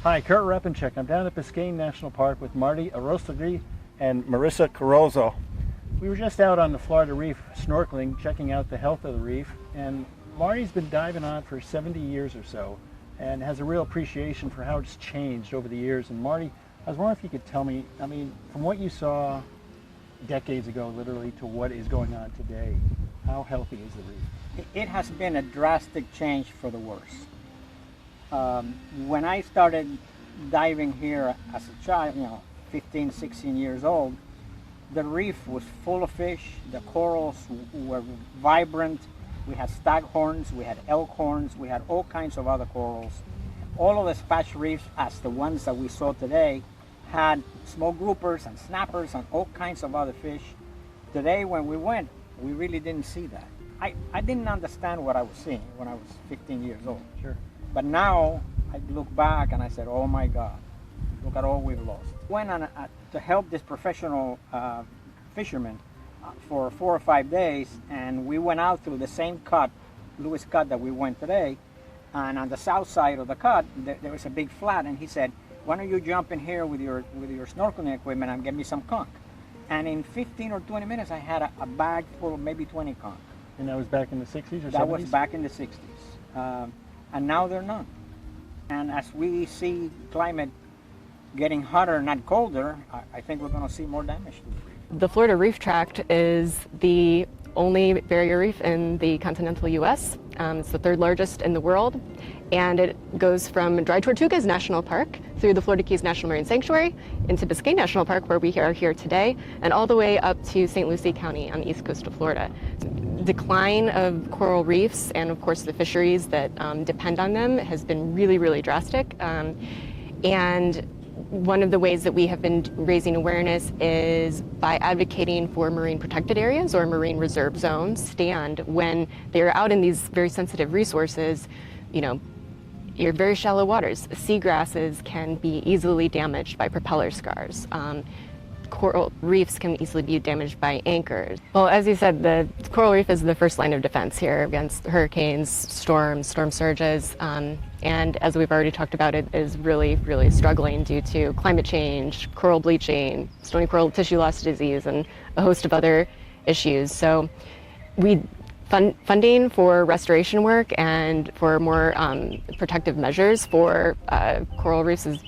Hi, Kurt Repenchik. I'm down at Biscayne National Park with Marty Arostegui and Marissa Carozzo. We were just out on the Florida Reef snorkeling, checking out the health of the reef, and Marty's been diving on for 70 years or so and has a real appreciation for how it's changed over the years. And Marty, I was wondering if you could tell me, from what you saw decades ago, literally, to what is going on today, how healthy is the reef? It has been a drastic change for the worse. When I started diving here as a child, 15, 16 years old, the reef was full of fish, the corals were vibrant, we had staghorns, we had elk horns, we had all kinds of other corals. All of the spatch reefs, as the ones that we saw today, had small groupers and snappers and all kinds of other fish. Today when we went, we really didn't see that. I didn't understand what I was seeing when I was 15 years old. Sure. But now I look back and I said, oh my God, look at all we've lost. Went on to help this professional fisherman for 4 or 5 days, and we went out through the same cut, Lewis Cut, that we went today. And on the south side of the cut, there was a big flat, and he said, why don't you jump in here with your snorkeling equipment and get me some conch? And in 15 or 20 minutes, I had a bag full of maybe 20 conch. And that was back in the 60s or 70s? That was back in the 60s. And now they're none. And as we see climate getting hotter, not colder, I think we're going to see more damage to the reef. The Florida Reef Tract is the only barrier reef in the continental U.S. It's the third largest in the world, and it goes from Dry Tortugas National Park through the Florida Keys National Marine Sanctuary into Biscayne National Park, where we are here today, and all the way up to St. Lucie County on the east coast of Florida. Decline of coral reefs and of course the fisheries that depend on them has been really, really drastic. And one of the ways that we have been raising awareness is by advocating for marine protected areas or marine reserve zones stand when they're out in these very sensitive resources. You're very shallow waters. Seagrasses can be easily damaged by propeller scars. Coral reefs can easily be damaged by anchors. Well, as you said, the coral reef is the first line of defense here against hurricanes, storms, storm surges, and as we've already talked about, it is really, really struggling due to climate change, coral bleaching, stony coral tissue loss disease, and a host of other issues. So funding for restoration work and for more protective measures for coral reefs is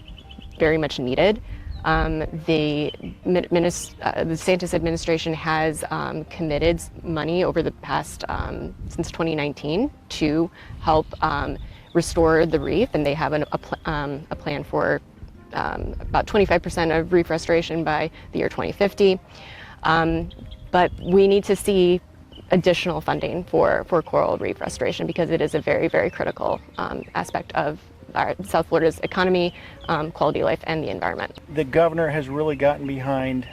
very much needed. The DeSantis administration has committed money over the past, since 2019, to help restore the reef, and they have a plan for about 25% of reef restoration by the year 2050. But we need to see additional funding for coral reef restoration because it is a very, very critical aspect of South Florida's economy, quality of life, and the environment. The governor has really gotten behind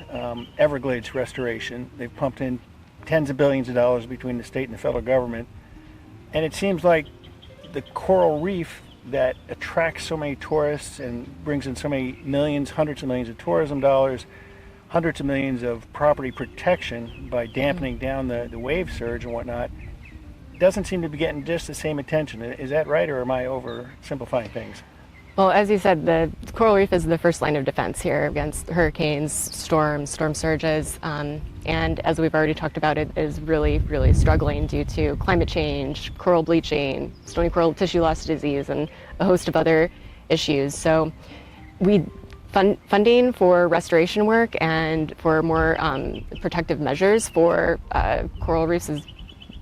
Everglades restoration. They've pumped in tens of billions of dollars between the state and the federal government. And it seems like the coral reef that attracts so many tourists and brings in so many millions, hundreds of millions of tourism dollars, hundreds of millions of property protection by dampening down the wave surge and whatnot, doesn't seem to be getting just the same attention. Is that right, or am I oversimplifying things? Well, as you said, the coral reef is the first line of defense here against hurricanes, storms, storm surges, and as we've already talked about, it is really, really struggling due to climate change, coral bleaching, stony coral tissue loss disease, and a host of other issues. So funding for restoration work and for more protective measures for coral reefs is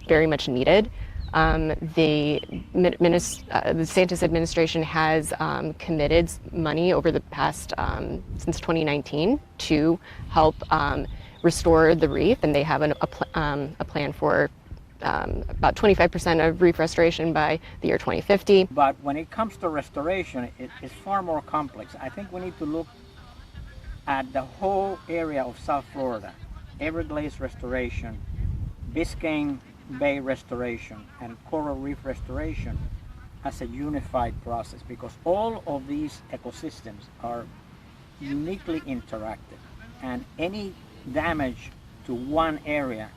very much needed. The DeSantis administration has committed money over the past, since 2019, to help restore the reef, and they have a plan for about 25% of reef restoration by the year 2050. But when it comes to restoration, it's far more complex. I think we need to look at the whole area of South Florida, Everglades restoration, Biscayne Bay restoration, and coral reef restoration as a unified process, because all of these ecosystems are uniquely interactive, and any damage to one area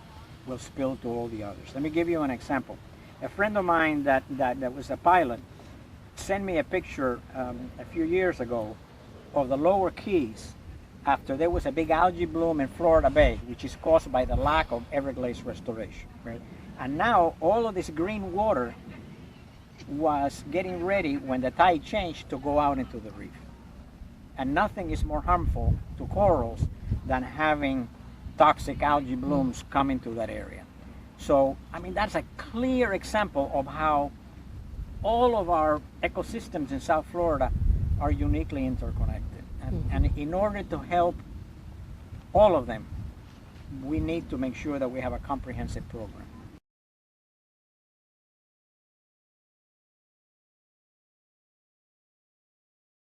will spill to all the others. Let me give you an example. A friend of mine that was a pilot sent me a picture a few years ago of the lower Keys after there was a big algae bloom in Florida Bay, which is caused by the lack of Everglades restoration. Right? And now all of this green water was getting ready when the tide changed to go out into the reef. And nothing is more harmful to corals than having toxic algae blooms come into that area. So, I mean, that's a clear example of how all of our ecosystems in South Florida are uniquely interconnected. And in order to help all of them, we need to make sure that we have a comprehensive program.